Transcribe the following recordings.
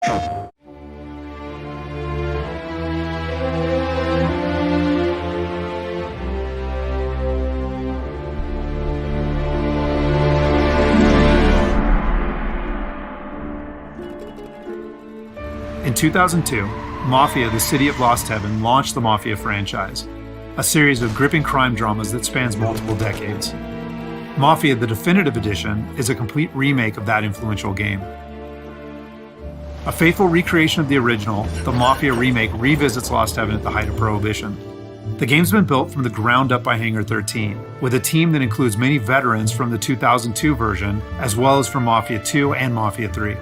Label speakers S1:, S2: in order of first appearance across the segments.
S1: In 2002, Mafia, the City of Lost Heaven, launched the Mafia franchise, a series of gripping crime dramas that spans multiple decades. Mafia, the Definitive Edition, is a complete remake of that influential game. A faithful recreation of the original, the Mafia remake revisits Lost Heaven at the height of Prohibition. The game's been built from the ground up by Hangar 13, with a team that includes many veterans from the 2002 version, as well as from Mafia 2 and Mafia 3.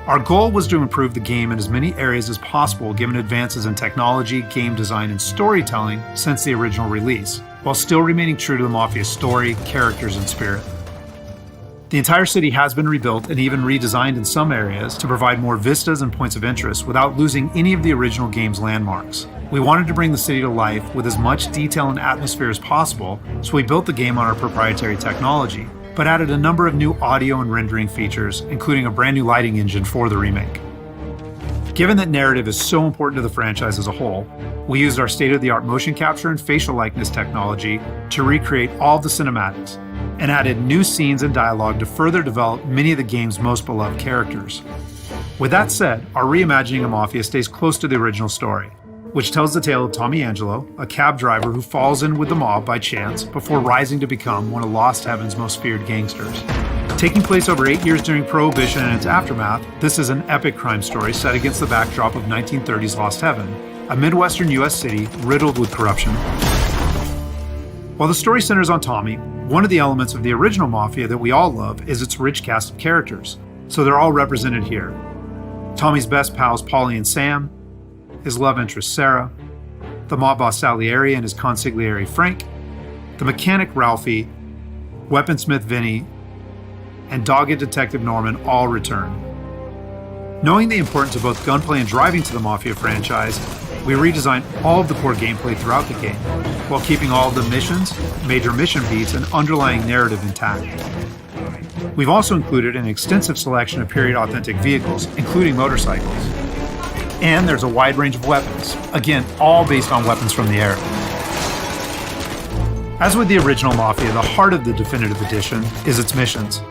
S1: Our goal was to improve the game in as many areas as possible given advances in technology, game design, and storytelling since the original release, while still remaining true to the Mafia story, characters, and spirit. The entire city has been rebuilt and even redesigned in some areas to provide more vistas and points of interest without losing any of the original game's landmarks. We wanted to bring the city to life with as much detail and atmosphere as possible, so we built the game on our proprietary technology, but added a number of new audio and rendering features, including a brand new lighting engine for the remake. Given that narrative is so important to the franchise as a whole, we used our state-of-the-art motion capture and facial likeness technology to recreate all of the cinematics, and added new scenes and dialogue to further develop many of the game's most beloved characters. With that said, our reimagining of Mafia stays close to the original story, which tells the tale of Tommy Angelo, a cab driver who falls in with the mob by chance before rising to become one of Lost Heaven's most feared gangsters. Taking place over 8 years during Prohibition and its aftermath, this is an epic crime story set against the backdrop of 1930s Lost Heaven, a Midwestern US city riddled with corruption. While the story centers on Tommy, one of the elements of the original Mafia that we all love is its rich cast of characters, so they're all represented here. Tommy's best pals Paulie and Sam, his love interest Sarah, the mob boss Salieri and his consigliere Frank, the mechanic Ralphie, weaponsmith Vinny, and dogged detective Norman all return. Knowing the importance of both gunplay and driving to the Mafia franchise, we redesigned all of the core gameplay throughout the game, while keeping all of the missions, major mission beats, and underlying narrative intact. We've also included an extensive selection of period-authentic vehicles, including motorcycles. And there's a wide range of weapons, again, all based on weapons from the era. As with the original Mafia, the heart of the Definitive Edition is its missions.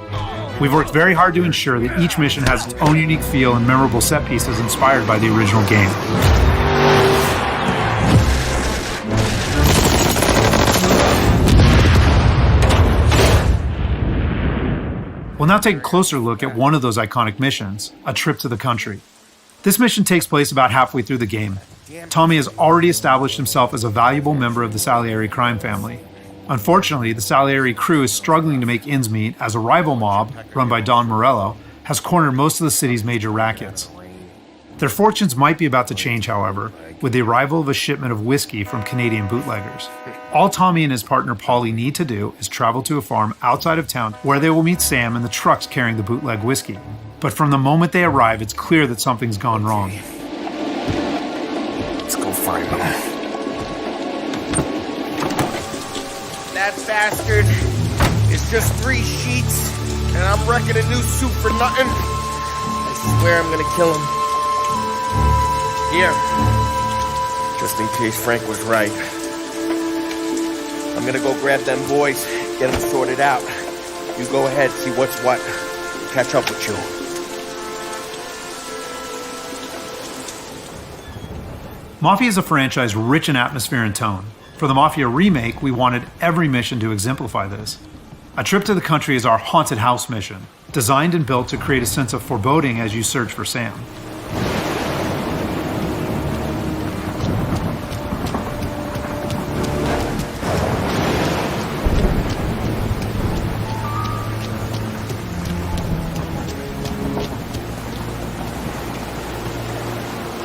S1: We've worked very hard to ensure that each mission has its own unique feel and memorable set pieces inspired by the original game. We'll now take a closer look at one of those iconic missions, A Trip to the Country. This mission takes place about halfway through the game. Tommy has already established himself as a valuable member of the Salieri crime family. Unfortunately, the Salieri crew is struggling to make ends meet as a rival mob, run by Don Morello, has cornered most of the city's major rackets. Their fortunes might be about to change, however, with the arrival of a shipment of whiskey from Canadian bootleggers. All Tommy and his partner Paulie need to do is travel to a farm outside of town where they will meet Sam and the trucks carrying the bootleg whiskey. But from the moment they arrive, it's clear that something's gone wrong.
S2: Let's go find them.
S3: That bastard is just 3 sheets, and I'm wrecking a new suit for nothing. I swear I'm gonna kill him. Here, just in case Frank was right. I'm gonna go grab them boys, get them sorted out. You go ahead, see what's what. Catch up with you.
S1: Mafia is a franchise rich in atmosphere and tone. For the Mafia remake, we wanted every mission to exemplify this. A Trip to the Country is our haunted house mission, designed and built to create a sense of foreboding as you search for Sam.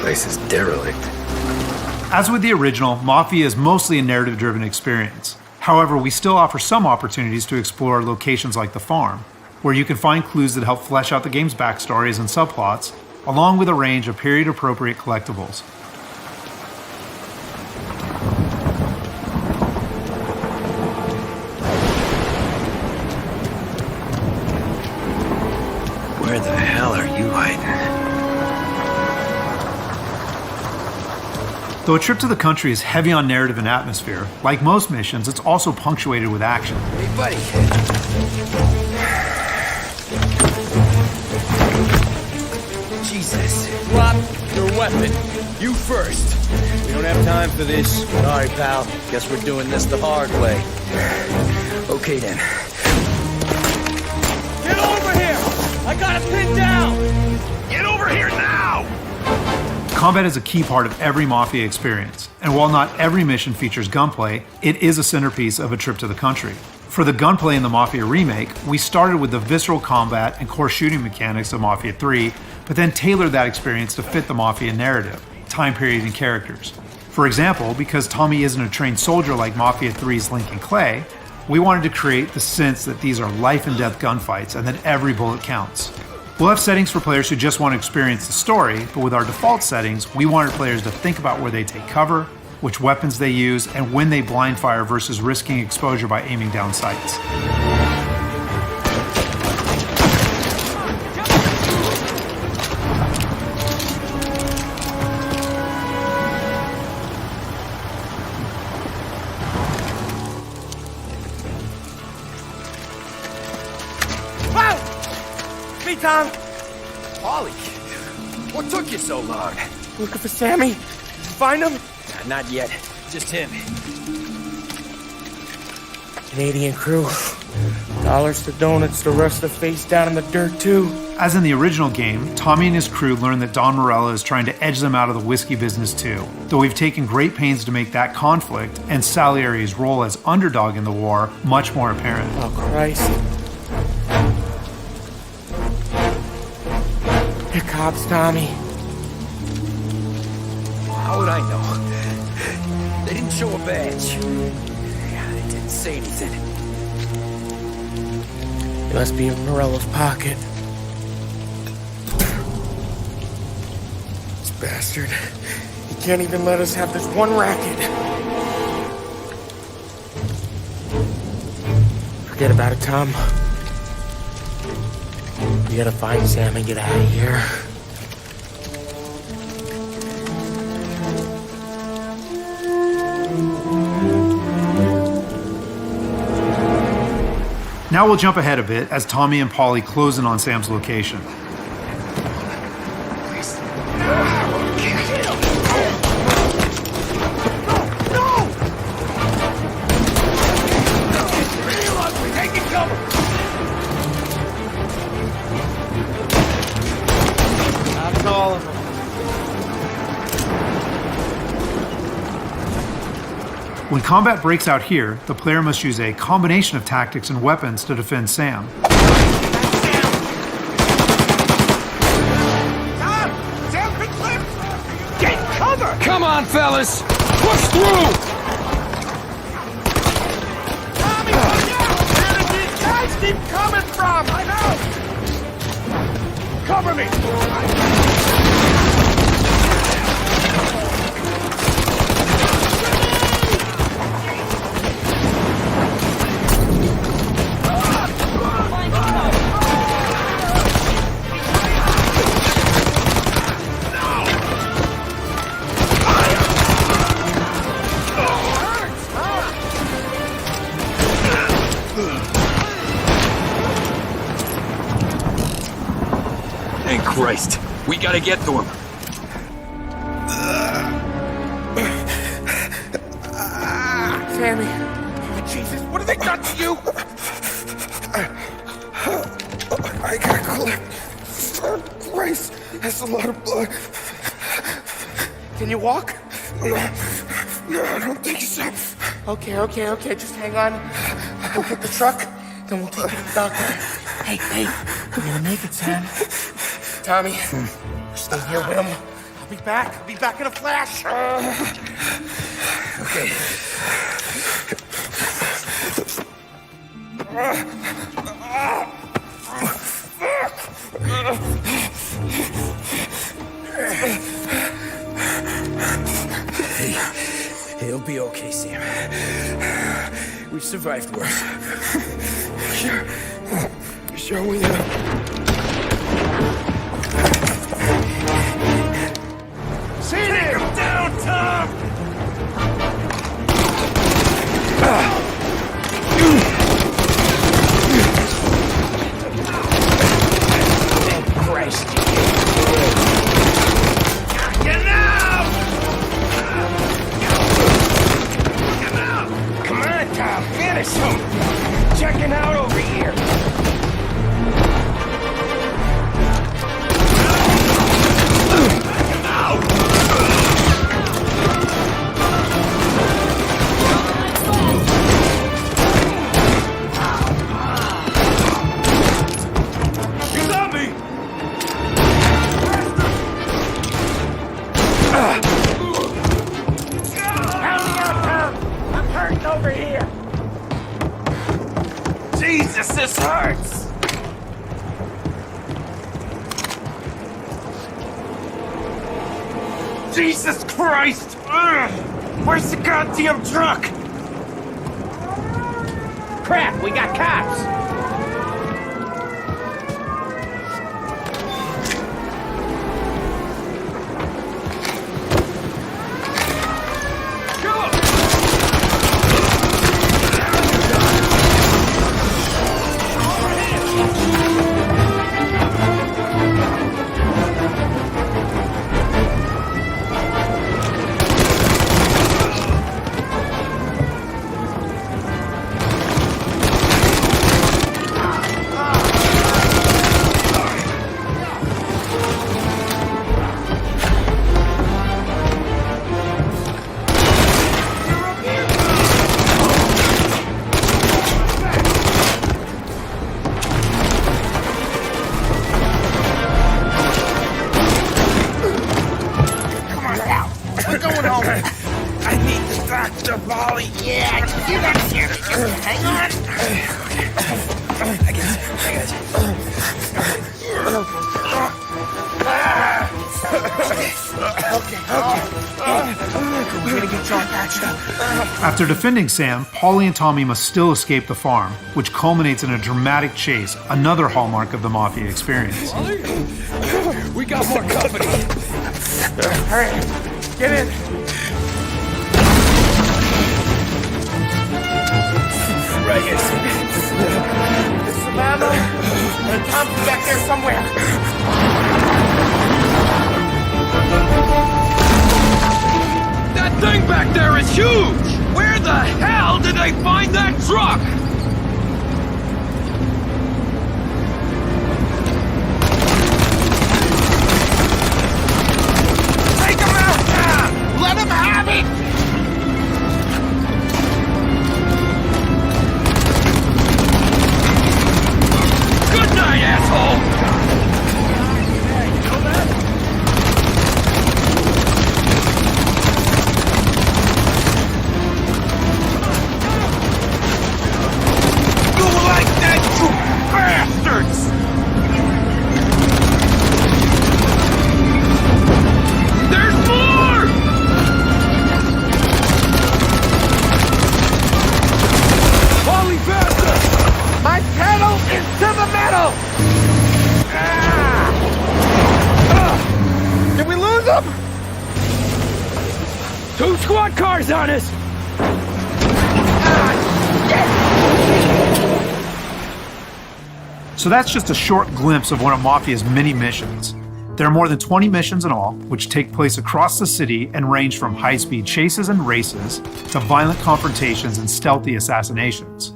S2: Place is derelict.
S1: As with the original, Mafia is mostly a narrative-driven experience. However, we still offer some opportunities to explore locations like the farm, where you can find clues that help flesh out the game's backstories and subplots, along with a range of period-appropriate collectibles.
S2: Where the hell are you hiding?
S1: Though a trip to the country is heavy on narrative and atmosphere, like most missions, it's also punctuated with action.
S3: Hey, buddy. Jesus. Drop your weapon. You first.
S4: We don't have time for this. Sorry, pal. Guess we're doing this the hard way.
S2: Okay then.
S4: Get over here! I got it pinned down!
S3: Get over here now!
S1: Combat is a key part of every Mafia experience, and while not every mission features gunplay, it is a centerpiece of a trip to the country. For the gunplay in the Mafia remake, we started with the visceral combat and core shooting mechanics of Mafia 3, but then tailored that experience to fit the Mafia narrative, time period, and characters. For example, because Tommy isn't a trained soldier like Mafia 3's Lincoln Clay, we wanted to create the sense that these are life and death gunfights and that every bullet counts. We'll have settings for players who just want to experience the story, but with our default settings, we wanted players to think about where they take cover, which weapons they use, and when they blind fire versus risking exposure by aiming down sights.
S3: Hey, Tom. Ollie, what took you so long? Looking for Sammy? Did you find him?
S4: Not yet. Just him.
S3: Canadian crew. Dollars to donuts, the rest of the face down in the dirt, too.
S1: As in the original game, Tommy and his crew learn that Don Morello is trying to edge them out of the whiskey business too, though we've taken great pains to make that conflict and Salieri's role as underdog in the war much more apparent.
S3: Oh, Christ. They're cops, Tommy.
S4: How would I know? They didn't show a badge. Yeah, they didn't say anything.
S3: It must be in Morello's pocket. This bastard. He can't even let us have this one racket. Forget about it, Tom. We gotta find Sam and get out of here.
S1: Now we'll jump ahead a bit as Tommy and Polly close in on Sam's location. When combat breaks out here, the player must use a combination of tactics and weapons to defend Sam.
S3: Get cover!
S4: Come on, fellas! Push through!
S3: Tommy, look out! Where did these guys keep coming from? I know! Cover me!
S4: Thank Christ. We gotta get to him.
S3: Sammy. Oh, Jesus, what have they done to you?
S5: I gotta collect. Oh, Christ, that's a lot of blood.
S3: Can you walk?
S5: No, I don't think so.
S3: Okay, just hang on. We'll get the truck, then we'll take you to the doctor. Hey, you're gonna make it, Sam. Tommy, stay here with him. I'll be back in a flash.
S5: Okay.
S4: Hey, it'll be okay, Sam. We've survived worse.
S5: Sure we have.
S3: See him! Down, Tom!
S4: this hurts! Jesus Christ! Ugh. Where's the goddamn truck?
S3: Crap, we got cops!
S1: After defending Sam, Paulie and Tommy must still escape the farm, which culminates in a dramatic chase, another hallmark of the Mafia experience.
S4: We got more company.
S3: Alright, get in.
S4: Right here.
S3: There's some ammo and a Thompson back there somewhere.
S4: That thing back there is huge! Where the hell did they find that truck?
S3: Take him out now! Let him have it!
S4: Good night, asshole! Two squad cars on us!
S1: So that's just a short glimpse of one of Mafia's many missions. There are more than 20 missions in all, which take place across the city and range from high-speed chases and races to violent confrontations and stealthy assassinations.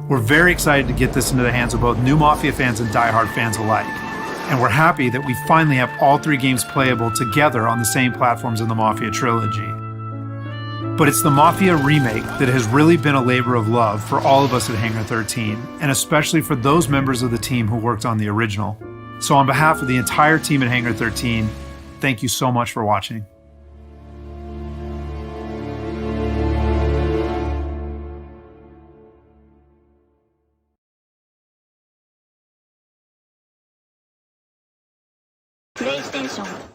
S1: We're very excited to get this into the hands of both new Mafia fans and die-hard fans alike. And we're happy that we finally have all three games playable together on the same platforms in the Mafia trilogy. But it's the Mafia remake that has really been a labor of love for all of us at Hangar 13, and especially for those members of the team who worked on the original. So on behalf of the entire team at Hangar 13, thank you so much for watching.
S6: PlayStation